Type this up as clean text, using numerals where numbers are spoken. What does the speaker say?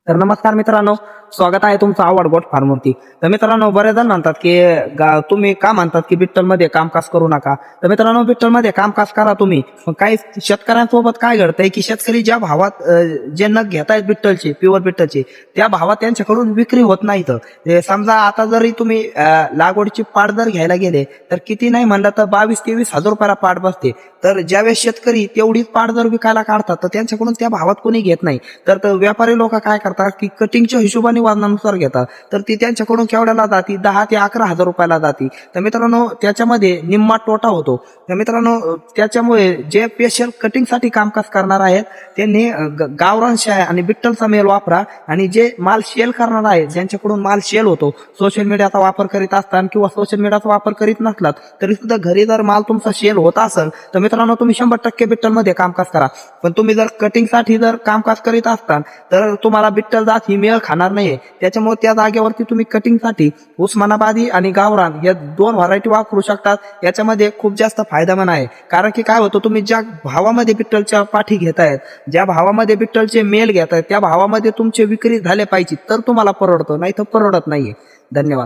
तर नमस्कार मित्रांनो, स्वागत आहे तुमचं आवड गोट फार्मवरती. तर मित्रांनो, बरेच जण म्हणतात की तुम्ही का म्हणतात की बिट्टलमध्ये कामकाज करू नका. तर मित्रांनो, बिट्टलमध्ये कामकाज करा तुम्ही. पण काही शेतकऱ्यांसोबत काय घडतंय की शेतकरी ज्या भावात जे नग घेतायत बिट्टलचे, प्युअर बिट्टलचे, त्या भावात त्यांच्याकडून विक्री होत नाहीत. समजा आता जरी तुम्ही लागवडची पाट जर घ्यायला गेले तर किती नाही म्हणलं तर 22-23 हजार रुपयाला पाट बसते. तर ज्यावेळेस शेतकरी तेवढीच पाट जर विकायला काढतात तर त्यांच्याकडून त्या भावात कोणी घेत नाही. तर व्यापारी लोक काय करतात की कटिंगच्या हिशोबाने वजनानुसार घेतात. तर ती त्यांच्याकडून केवढ्याला जाती, 10 ते 11 हजार रुपयाला जाती. तर मित्रांनो, त्याच्यामध्ये निम्मा तोटा होतो. तर मित्रांनो, त्याच्यामुळे जे स्पेशल कटिंगसाठी कामकाज करणार आहेत त्यांनी गावरान शेळ्या आणि बिट्टलचा मेल वापरा. आणि जे माल सेल करणार आहे, ज्यांच्याकडून माल सेल होतो, सोशल मीडियाचा वापर करीत असताना किंवा सोशल मीडियाचा वापर करीत नसलात तरी सुद्धा घरी जर माल तुमचा सेल होत असेल तर मित्रांनो, तुम्ही 100% बिट्टलमध्ये कामकाज करा. पण तुम्ही जर कटिंगसाठी जर कामकाज करीत असताल तर तुम्हाला बिट्टल जात ही मेळ खाणार नाहीये. त्याच्यामुळे त्या जागेवरती तुम्ही कटिंगसाठी उस्मानाबादी आणि गावरान या 2 व्हरायटी वापरू शकतात. याच्यामध्ये खूप जास्त फायदामन आहे. कारण की काय होतं, तुम्ही ज्या भावामध्ये बिट्टलच्या पाठी घेतायत, ज्या भावामध्ये बिट्टलचे मेल घेतायत, त्या भावामध्ये तुमची विक्री झाले पाहिजे तर तुम्हाला परवडतं, नाही तर परवडत नाहीये. धन्यवाद.